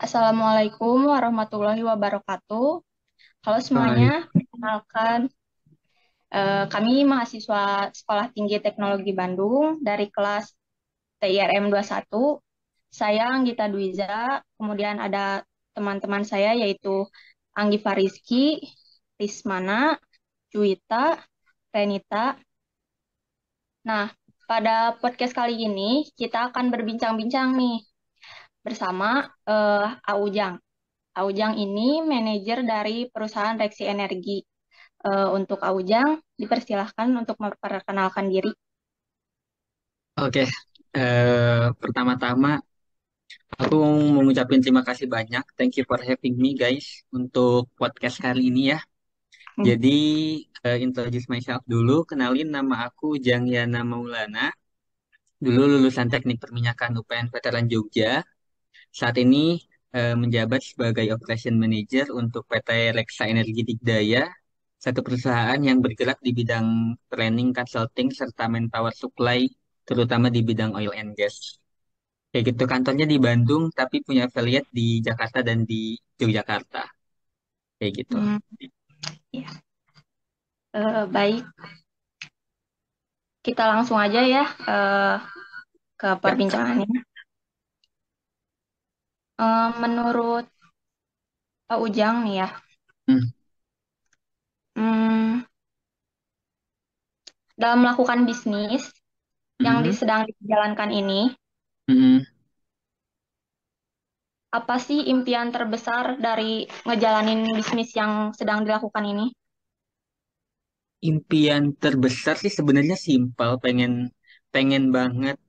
Assalamualaikum warahmatullahi wabarakatuh. Halo semuanya, Hai. perkenalkan kami mahasiswa Sekolah Tinggi Teknologi Bandung dari kelas TIRM 21. Saya Anggita Dwiza, kemudian ada teman-teman saya yaitu Anggi Fariski, Rismana, Juwita, Renita. Nah, pada podcast kali ini kita akan berbincang-bincang nih bersama Aujang. Aujang ini manajer dari perusahaan Reksi Energi. Untuk Aujang, dipersilahkan untuk memperkenalkan diri. Oke, pertama-tama aku mau ngucapin terima kasih banyak. Thank you for having me guys untuk podcast kali ini ya. Hmm. Jadi introduce myself dulu. Kenalin, nama aku Jangyana Maulana. Dulu lulusan Teknik Perminyakan UPN Veteran Jogja. Saat ini menjabat sebagai Operation Manager untuk PT Reksa Energi Digdaya, satu perusahaan yang bergerak di bidang training, consulting, serta manpower supply, terutama di bidang oil and gas. Kayak gitu, kantornya di Bandung tapi punya affiliate di Jakarta dan di Yogyakarta. Kayak gitu. Hmm, ya. Baik, kita langsung aja ya ke Ya. perbincangannya. Menurut Pak Ujang nih ya, Hmm. hmm, dalam melakukan bisnis yang Hmm. sedang dijalankan ini, Hmm. apa sih impian terbesar dari ngejalanin bisnis yang sedang dilakukan ini? Impian terbesar sih sebenarnya simpel, pengen pengen banget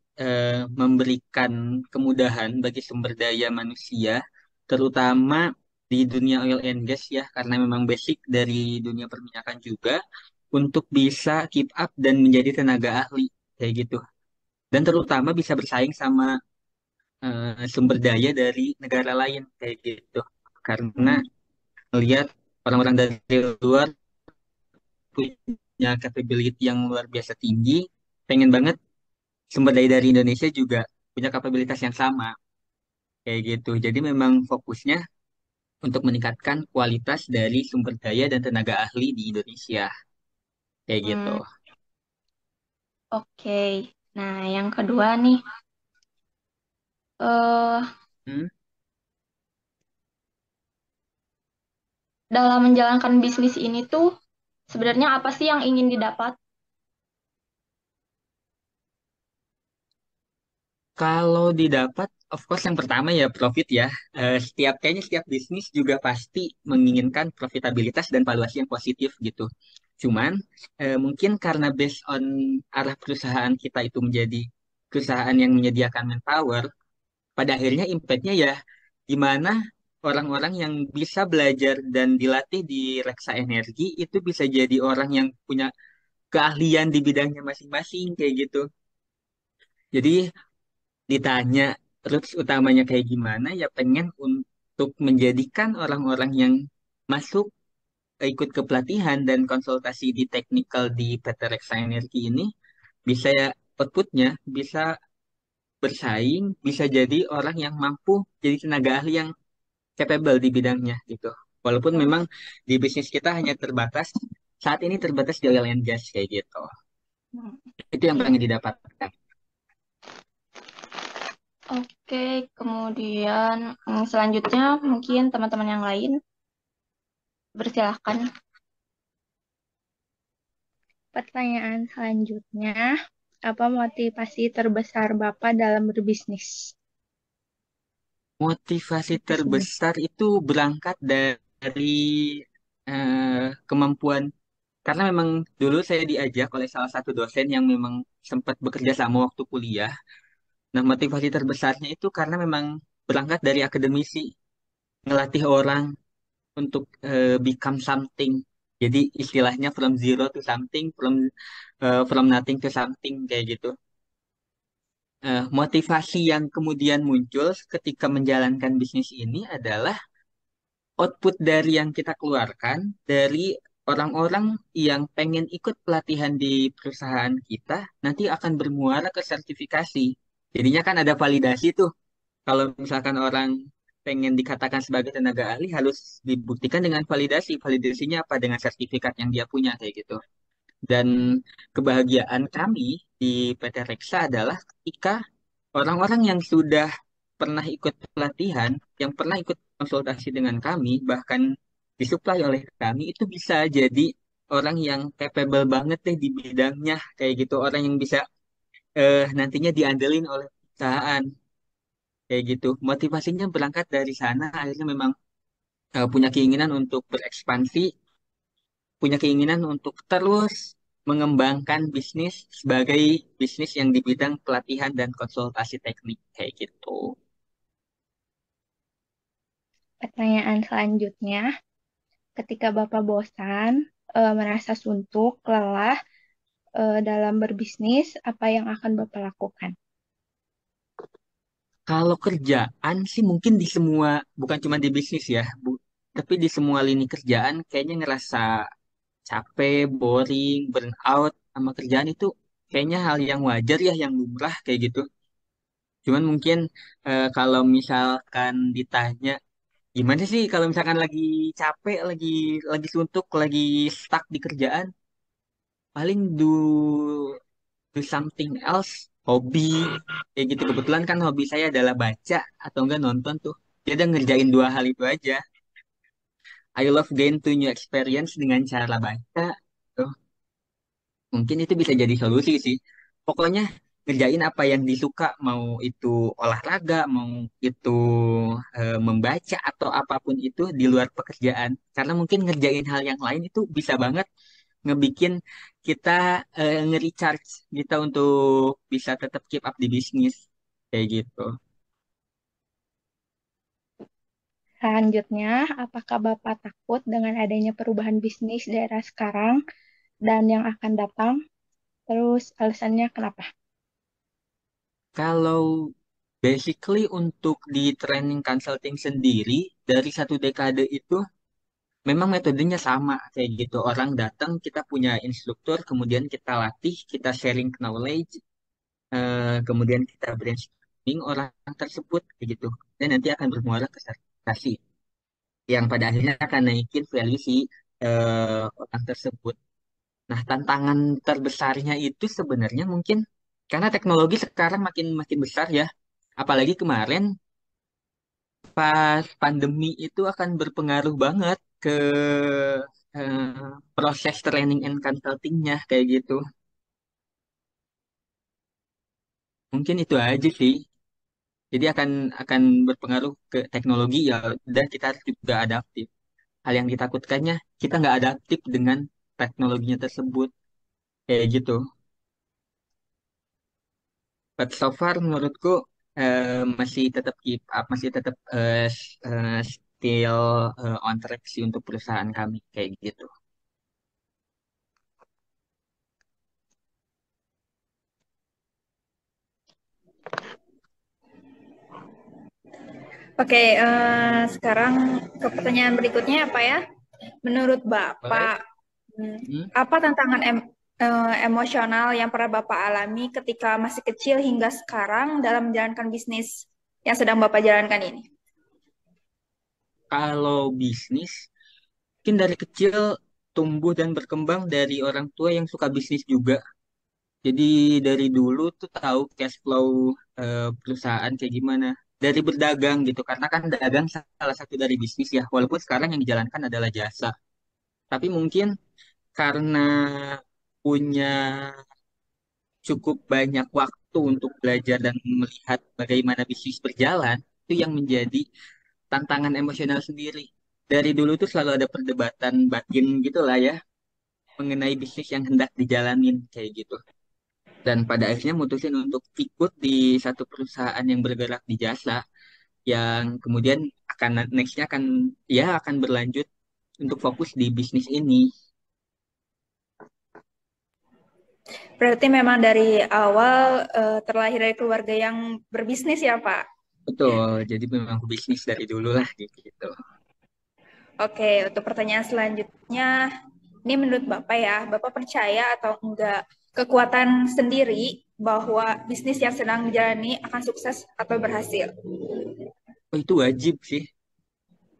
memberikan kemudahan bagi sumber daya manusia, terutama di dunia oil and gas ya, karena memang basic dari dunia perminyakan juga, untuk bisa keep up dan menjadi tenaga ahli kayak gitu. Dan terutama bisa bersaing sama sumber daya dari negara lain kayak gitu. Karena Hmm, melihat orang-orang dari luar punya capability yang luar biasa tinggi, pengen banget sumber daya dari Indonesia juga punya kapabilitas yang sama kayak gitu. Jadi memang fokusnya untuk meningkatkan kualitas dari sumber daya dan tenaga ahli di Indonesia kayak gitu. hmm, oke. Nah, yang kedua nih, eh Hmm. dalam menjalankan bisnis ini tuh sebenarnya apa sih yang ingin didapat? Kalau didapat, of course yang pertama ya profit ya. Kayaknya setiap bisnis juga pasti menginginkan profitabilitas dan valuasi yang positif gitu. Cuman mungkin karena based on arah perusahaan kita itu menjadi perusahaan yang menyediakan manpower, pada akhirnya impact-nya ya gimana orang-orang yang bisa belajar dan dilatih di Reksa Energi itu bisa jadi orang yang punya keahlian di bidangnya masing-masing kayak gitu. Jadi ditanya roots utamanya kayak gimana, ya pengen untuk menjadikan orang-orang yang masuk ikut ke pelatihan dan konsultasi di teknikal di PT Reksa Energi ini bisa ya outputnya bisa bersaing, bisa jadi orang yang mampu jadi tenaga ahli yang capable di bidangnya gitu. Walaupun memang di bisnis kita hanya terbatas, saat ini terbatas di oil and gas kayak gitu. Itu yang pengen didapatkan. Oke, kemudian selanjutnya mungkin teman-teman yang lain bersilahkan. Pertanyaan selanjutnya, apa motivasi terbesar Bapak dalam berbisnis? Motivasi Itu sih. terbesar itu berangkat dari kemampuan, karena memang dulu saya diajak oleh salah satu dosen yang memang sempat bekerja sama waktu kuliah. Nah, motivasi terbesarnya itu karena memang berangkat dari akademisi, ngelatih orang untuk become something. Jadi istilahnya from zero to something, from nothing to something kayak gitu. Motivasi yang kemudian muncul ketika menjalankan bisnis ini adalah output dari yang kita keluarkan dari orang-orang yang pengen ikut pelatihan di perusahaan kita nanti akan bermuara ke sertifikasi. Jadinya kan ada validasi tuh. Kalau misalkan orang pengen dikatakan sebagai tenaga ahli harus dibuktikan dengan validasi. Validasinya apa? Dengan sertifikat yang dia punya kayak gitu. Dan kebahagiaan kami di PT Reksa adalah ketika orang-orang yang sudah pernah ikut pelatihan, yang pernah ikut konsultasi dengan kami, bahkan disuplai oleh kami, itu bisa jadi orang yang capable banget deh di bidangnya, kayak gitu. Orang yang bisa nantinya diandelin oleh perusahaan, kayak gitu. Motivasinya berangkat dari sana, akhirnya memang punya keinginan untuk berekspansi, punya keinginan untuk terus mengembangkan bisnis sebagai bisnis yang di bidang pelatihan dan konsultasi teknik, kayak gitu. Pertanyaan selanjutnya, ketika Bapak bosan, merasa suntuk, lelah dalam berbisnis, apa yang akan Bapak lakukan? Kalau kerjaan sih mungkin di semua, bukan cuma di bisnis ya, tapi di semua lini kerjaan kayaknya ngerasa capek, boring, burnout sama kerjaan itu kayaknya hal yang wajar ya, yang lumrah kayak gitu. Cuman mungkin kalau misalkan ditanya gimana sih kalau misalkan lagi capek, lagi suntuk, lagi stuck di kerjaan, paling do something else, hobi kayak gitu. Kebetulan kan hobi saya adalah baca atau enggak nonton tuh. Jadi ngerjain dua hal itu aja. I love gain to new experience dengan cara baca. Tuh. Mungkin itu bisa jadi solusi sih. Pokoknya ngerjain apa yang disuka, mau itu olahraga, mau itu membaca atau apapun itu di luar pekerjaan. Karena mungkin ngerjain hal yang lain itu bisa banget ngebikin kita nge-recharge kita untuk bisa tetap keep up di bisnis kayak gitu. Selanjutnya, apakah Bapak takut dengan adanya perubahan bisnis di era sekarang dan yang akan datang? Terus alasannya kenapa? Kalau basically untuk di training consulting sendiri dari satu dekade itu memang metodenya sama kayak gitu. Orang datang, kita punya instruktur, kemudian kita latih, kita sharing knowledge, kemudian kita brainstorming orang tersebut kayak gitu. Dan nanti akan bermuara ke sertifikasi yang pada akhirnya akan naikin value si orang tersebut. Nah, tantangan terbesarnya itu sebenarnya mungkin karena teknologi sekarang makin makin besar ya. Apalagi kemarin pas pandemi itu akan berpengaruh banget ke proses training and consultingnya kayak gitu. Mungkin itu aja sih. Jadi akan berpengaruh ke teknologi ya. Dan kita harus juga adaptif. Hal yang ditakutkannya kita nggak adaptif dengan teknologinya tersebut kayak gitu. But so far menurutku masih tetap keep up, masih tetap still on track sih untuk perusahaan kami kayak gitu. Oke, sekarang ke pertanyaan berikutnya apa ya? Menurut Boleh? Bapak, Hmm. apa tantangan emosional yang pernah Bapak alami ketika masih kecil hingga sekarang dalam menjalankan bisnis yang sedang Bapak jalankan ini? Kalau bisnis, mungkin dari kecil tumbuh dan berkembang dari orang tua yang suka bisnis juga. Jadi dari dulu tuh tahu cash flow perusahaan kayak gimana. Dari berdagang gitu, karena kan dagang salah satu dari bisnis ya. Walaupun sekarang yang dijalankan adalah jasa. Tapi mungkin karena punya cukup banyak waktu untuk belajar dan melihat bagaimana bisnis berjalan, itu yang menjadi tantangan emosional sendiri. Dari dulu tuh selalu ada perdebatan batin gitu lah ya, mengenai bisnis yang hendak dijalanin kayak gitu. Dan pada akhirnya mutusin untuk ikut di satu perusahaan yang bergerak di jasa, yang kemudian nextnya akan berlanjut untuk fokus di bisnis ini. Berarti memang dari awal terlahir dari keluarga yang berbisnis ya, Pak? Betul, jadi memang bisnis dari dulu lah gitu. Oke, untuk pertanyaan selanjutnya, ini menurut Bapak ya, Bapak percaya atau enggak kekuatan sendiri bahwa bisnis yang sedang dijalani akan sukses atau berhasil? Oh, itu wajib sih.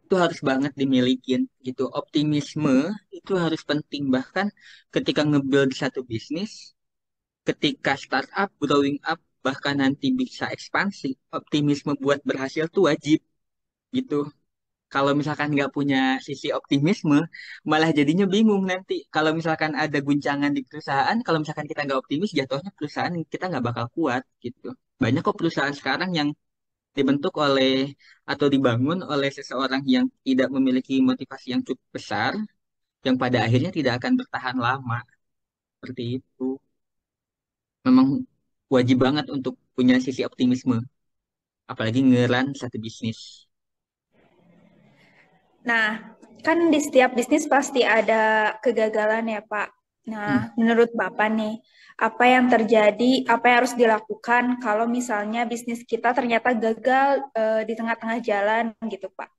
Itu harus banget dimilikin gitu. Optimisme itu harus penting. Bahkan ketika nge-build satu bisnis, ketika startup, growing up, bahkan nanti bisa ekspansi, optimisme buat berhasil tuh wajib gitu. Kalau misalkan nggak punya sisi optimisme, malah jadinya bingung nanti. Kalau misalkan ada guncangan di perusahaan, kalau misalkan kita nggak optimis, jatuhnya perusahaan kita nggak bakal kuat gitu. Banyak kok perusahaan sekarang yang dibentuk oleh atau dibangun oleh seseorang yang tidak memiliki motivasi yang cukup besar, yang pada akhirnya tidak akan bertahan lama. Seperti itu. Memang wajib banget untuk punya sisi optimisme, apalagi ngeran satu bisnis. Nah, kan di setiap bisnis pasti ada kegagalan ya, Pak. Nah, Hmm. menurut Bapak nih, apa yang terjadi, apa yang harus dilakukan kalau misalnya bisnis kita ternyata gagal di tengah-tengah jalan gitu, Pak?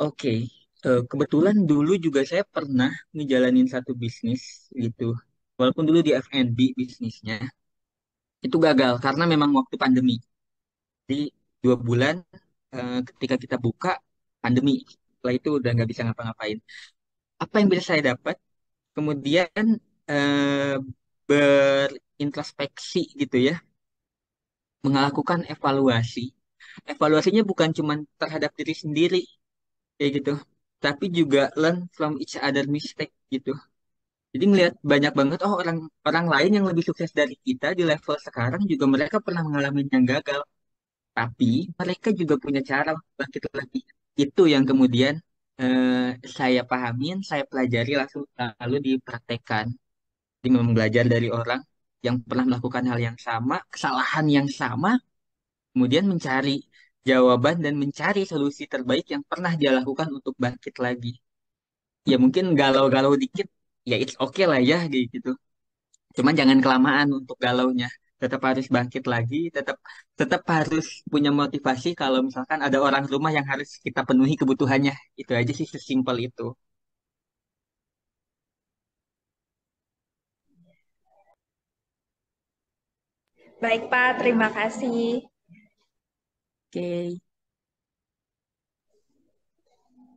Oke, kebetulan dulu juga saya pernah ngejalanin satu bisnis gitu. Walaupun dulu di F&B bisnisnya, itu gagal karena memang waktu pandemi. Jadi 2 bulan ketika kita buka, pandemi. Setelah itu udah nggak bisa ngapa-ngapain. Apa yang bisa saya dapat? Kemudian eh, berintrospeksi gitu ya, melakukan evaluasi. Evaluasinya bukan cuma terhadap diri sendiri, kayak gitu, tapi juga learn from each other mistake gitu. Jadi ngelihat banyak banget, oh orang orang lain yang lebih sukses dari kita di level sekarang juga mereka pernah mengalami yang gagal, tapi mereka juga punya cara untuk bangkit lagi. Itu yang kemudian saya pahamin, saya pelajari langsung lalu dipraktekkan. Jadi memang belajar dari orang yang pernah melakukan hal yang sama, kesalahan yang sama, kemudian mencari jawaban dan mencari solusi terbaik yang pernah dia lakukan untuk bangkit lagi. Ya mungkin galau-galau dikit, ya it's okay lah ya gitu. Cuman jangan kelamaan untuk galaunya. Tetap harus bangkit lagi, tetap tetap harus punya motivasi kalau misalkan ada orang rumah yang harus kita penuhi kebutuhannya. Itu aja sih, sesimpel itu. Baik, Pak, terima kasih. Oke.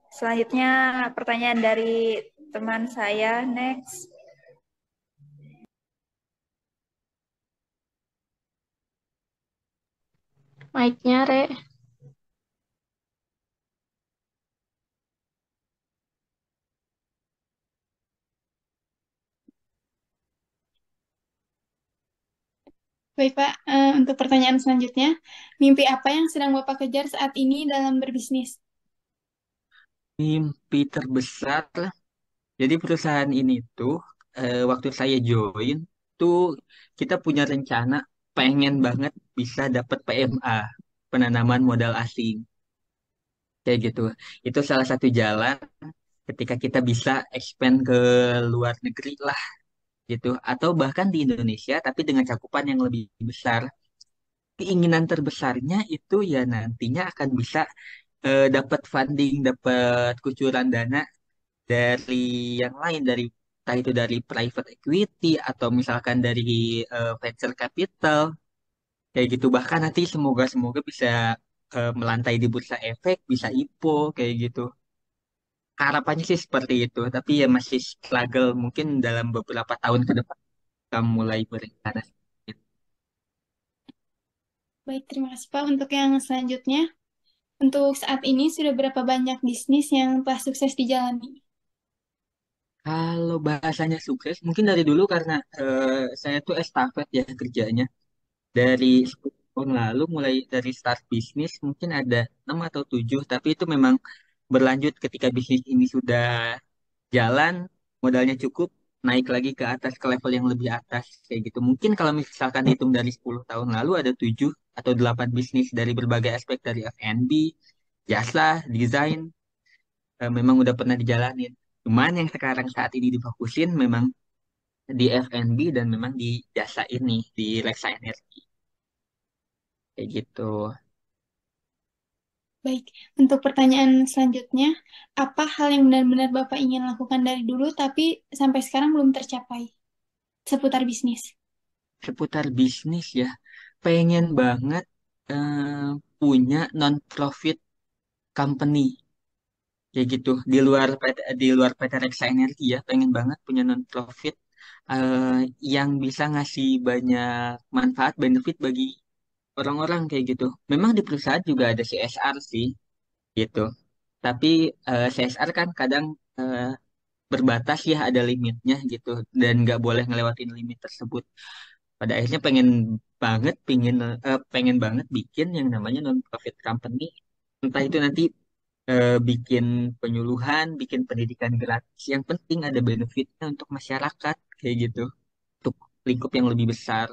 Selanjutnya pertanyaan dari teman saya, next. Mic-nya, Re. Baik, Pak. Untuk pertanyaan selanjutnya, mimpi apa yang sedang Bapak kejar saat ini dalam berbisnis? Mimpi terbesar lah. Jadi perusahaan ini tuh waktu saya join tuh kita punya rencana pengen banget bisa dapat PMA, penanaman modal asing, kayak gitu. Itu salah satu jalan ketika kita bisa expand ke luar negeri lah gitu, atau bahkan di Indonesia tapi dengan cakupan yang lebih besar. Keinginan terbesarnya itu ya nantinya akan bisa dapat funding, dapat kucuran dana dari yang lain, dari entah itu dari private equity atau misalkan dari venture capital, kayak gitu. Bahkan nanti semoga semoga bisa melantai di bursa efek, bisa IPO, kayak gitu. Harapannya sih seperti itu, tapi ya masih struggle, mungkin dalam beberapa tahun ke depan kita mulai berencana. Baik, terima kasih, Pak. Untuk yang selanjutnya, untuk saat ini sudah berapa banyak bisnis yang telah sukses dijalani? Kalau bahasanya sukses, mungkin dari dulu karena saya tuh estafet ya kerjanya. Dari 10 tahun lalu, mulai dari start bisnis, mungkin ada 6 atau 7, tapi itu memang berlanjut ketika bisnis ini sudah jalan, modalnya cukup, naik lagi ke atas, ke level yang lebih atas, kayak gitu. Mungkin kalau misalkan hitung dari 10 tahun lalu, ada 7 atau 8 bisnis dari berbagai aspek, dari F&B, jasa, desain, memang udah pernah dijalanin. Cuman yang sekarang saat ini difokusin memang di F&B dan memang di jasa ini, di Reksa Energi, kayak gitu. Baik, untuk pertanyaan selanjutnya, apa hal yang benar-benar Bapak ingin lakukan dari dulu tapi sampai sekarang belum tercapai seputar bisnis? Seputar bisnis ya, pengen banget. eh, punya non-profit company kayak gitu di luar PT Reksa Energi ya, pengen banget punya non-profit eh, yang bisa ngasih banyak manfaat benefit bagi orang-orang kayak gitu. Memang di perusahaan juga ada CSR sih gitu. Tapi CSR kan kadang eh, berbatas ya, ada limitnya gitu, dan nggak boleh ngelewatin limit tersebut. Pada akhirnya pengen banget bikin yang namanya non-profit company. Entah itu nanti bikin penyuluhan, bikin pendidikan gratis. Yang penting ada benefitnya untuk masyarakat kayak gitu. Untuk lingkup yang lebih besar.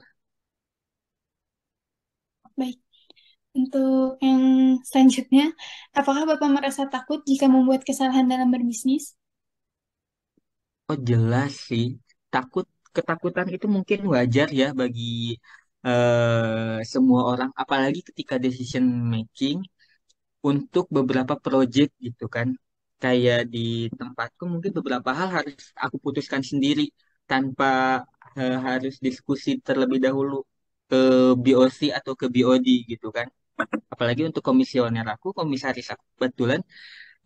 Baik. Untuk yang selanjutnya, apakah Bapak merasa takut jika membuat kesalahan dalam berbisnis? Oh jelas sih, ketakutan itu mungkin wajar ya bagi semua orang, apalagi ketika decision making untuk beberapa project gitu kan. Kayak di tempatku mungkin beberapa hal harus aku putuskan sendiri tanpa harus diskusi terlebih dahulu ke BOC atau ke BOD gitu kan. Apalagi untuk komisaris aku kebetulan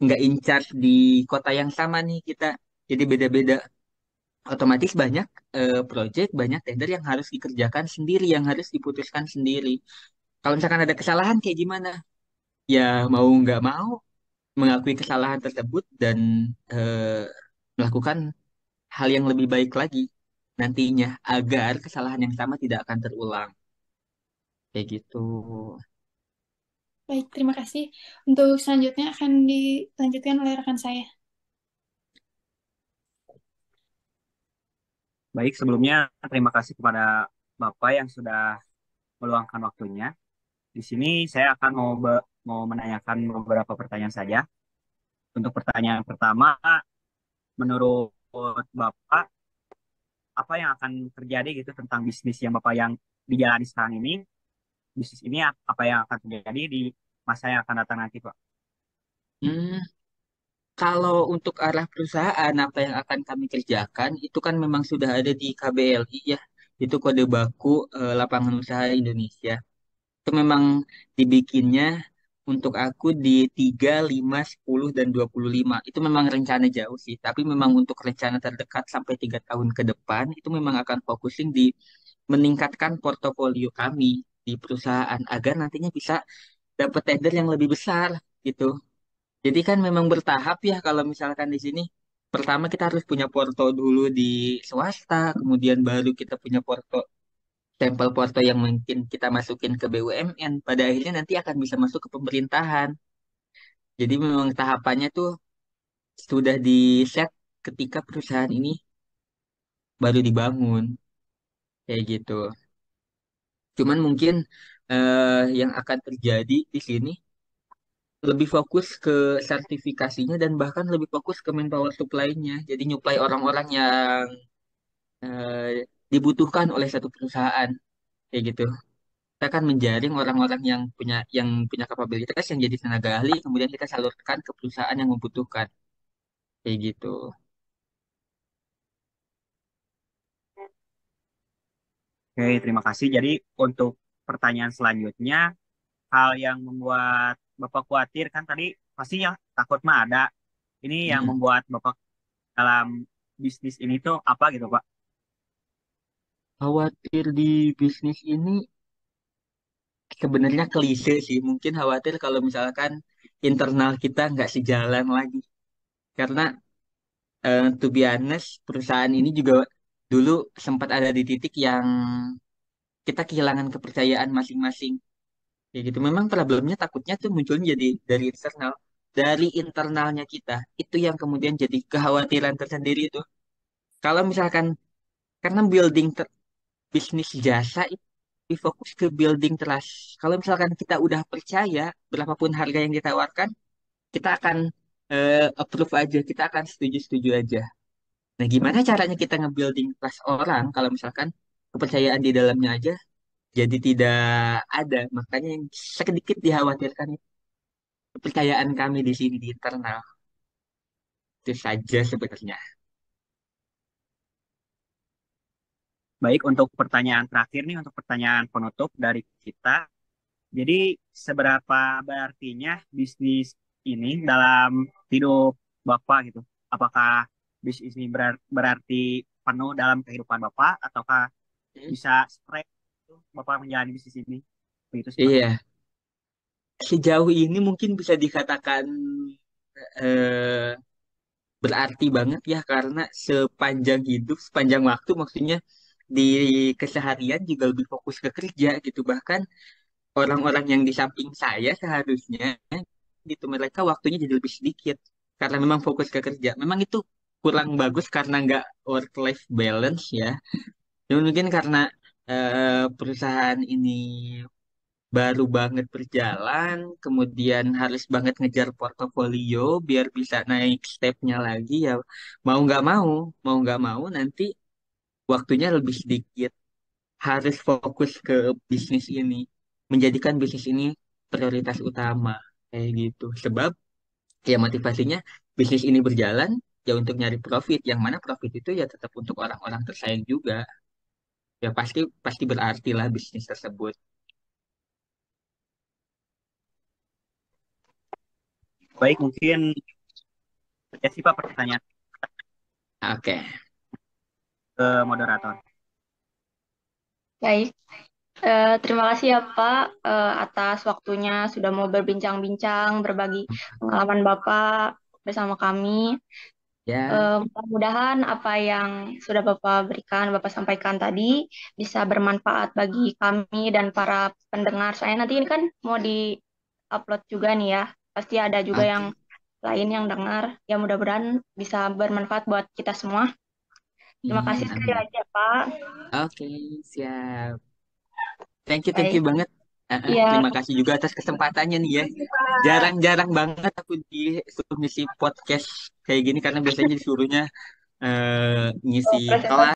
nggak in charge di kota yang sama nih kita. Jadi beda-beda, otomatis banyak project, banyak tender yang harus dikerjakan sendiri, yang harus diputuskan sendiri. Kalau misalkan ada kesalahan kayak gimana? Ya mau nggak mau mengakui kesalahan tersebut dan eh, melakukan hal yang lebih baik lagi nantinya agar kesalahan yang sama tidak akan terulang. Kayak gitu. Baik, terima kasih. Untuk selanjutnya akan dilanjutkan oleh rekan saya. Baik, sebelumnya terima kasih kepada Bapak yang sudah meluangkan waktunya. Di sini saya akan mau menanyakan beberapa pertanyaan saja. Untuk pertanyaan pertama, menurut Bapak, apa yang akan terjadi gitu tentang bisnis yang Bapak yang dijalani sekarang ini? Bisnis ini apa yang akan terjadi di masa yang akan datang nanti, Pak? Hmm, kalau untuk arah perusahaan apa yang akan kami kerjakan itu kan memang sudah ada di KBLI ya. Itu kode baku lapangan usaha Indonesia. Itu memang dibikinnya untuk aku di 3, 5, 10, dan 25. Itu memang rencana jauh sih. Tapi memang untuk rencana terdekat sampai 3 tahun ke depan, itu memang akan fokusin di meningkatkan portofolio kami di perusahaan agar nantinya bisa dapat tender yang lebih besar gitu. Jadi kan memang bertahap ya kalau misalkan di sini. Pertama kita harus punya porto dulu di swasta, kemudian baru kita punya stempel porto yang mungkin kita masukin ke BUMN, pada akhirnya nanti akan bisa masuk ke pemerintahan. Jadi memang tahapannya tuh sudah di set ketika perusahaan ini baru dibangun, kayak gitu. Cuman mungkin yang akan terjadi di sini lebih fokus ke sertifikasinya dan bahkan lebih fokus ke manpower supply-nya. Jadi nyuplai orang-orang yang dibutuhkan oleh satu perusahaan, kayak gitu. Kita akan menjaring orang-orang yang punya kapabilitas yang jadi tenaga ahli, kemudian kita salurkan ke perusahaan yang membutuhkan, kayak gitu. Oke, terima kasih. Jadi untuk pertanyaan selanjutnya, hal yang membuat Bapak khawatir kan tadi pastinya takut mah ada. Ini yang Mm. membuat Bapak dalam bisnis ini tuh apa gitu, Pak? Khawatir di bisnis ini sebenarnya klise sih. Mungkin khawatir kalau misalkan internal kita nggak sejalan lagi. Karena to be honest, perusahaan ini juga dulu sempat ada di titik yang kita kehilangan kepercayaan masing-masing. Ya gitu. Memang problemnya takutnya tuh munculnya jadi dari internal. Dari internalnya kita. Itu yang kemudian jadi kekhawatiran tersendiri itu. Kalau misalkan, karena bisnis jasa itu lebih fokus ke building trust. Kalau misalkan kita udah percaya, berapapun harga yang ditawarkan, kita akan approve aja, kita akan setuju-setuju aja. Nah, gimana caranya kita nge-building trust orang kalau misalkan kepercayaan di dalamnya aja jadi tidak ada? Makanya yang sedikit dikhawatirkan itu kepercayaan kami di sini di internal. Itu saja sebenarnya. Baik, untuk pertanyaan terakhir nih, untuk pertanyaan penutup dari kita, Jadi seberapa berartinya bisnis ini dalam hidup Bapak gitu? Apakah bisnis ini berarti penuh dalam kehidupan Bapak ataukah Hmm. bisa spread gitu, Bapak menjalani bisnis ini? Begitu sih Pak. Iya, sejauh ini mungkin bisa dikatakan eh, berarti banget ya karena sepanjang hidup, sepanjang waktu maksudnya di keseharian juga lebih fokus ke kerja gitu. Bahkan orang-orang yang di samping saya seharusnya gitu mereka waktunya jadi lebih sedikit karena memang fokus ke kerja. Memang itu kurang bagus karena nggak work life balance ya. Cuman mungkin karena perusahaan ini baru banget berjalan, kemudian harus banget ngejar portofolio biar bisa naik stepnya lagi ya mau nggak mau nanti waktunya lebih sedikit. Harus fokus ke bisnis ini, menjadikan bisnis ini prioritas utama kayak gitu. Sebab ya motivasinya bisnis ini berjalan ya untuk nyari profit, yang mana profit itu ya tetap untuk orang-orang tersayang juga. Ya pasti pasti berarti lah bisnis tersebut. Baik, mungkin ya sih Pak pertanyaan Oke. ke moderator. Baik, terima kasih ya Pak atas waktunya sudah mau berbincang-bincang, berbagi pengalaman Bapak bersama kami. Ya. Mudah-mudahan apa yang sudah Bapak berikan, Bapak sampaikan tadi bisa bermanfaat bagi kami dan para pendengar. Saya nanti ini kan mau di-upload juga nih ya. Pasti ada juga yang Oke. lain yang dengar. Ya mudah-mudahan bisa bermanfaat buat kita semua. Terima kasih Amin, sekali amin. lagi ya Pak. Oke, siap. Thank you Baik. banget. Ya, Terima kasih juga atas kesempatannya nih ya. Makasih, Pak. Jarang-jarang banget aku disuruh ngisi podcast kayak gini karena biasanya disuruhnya ngisi kelas. presentasi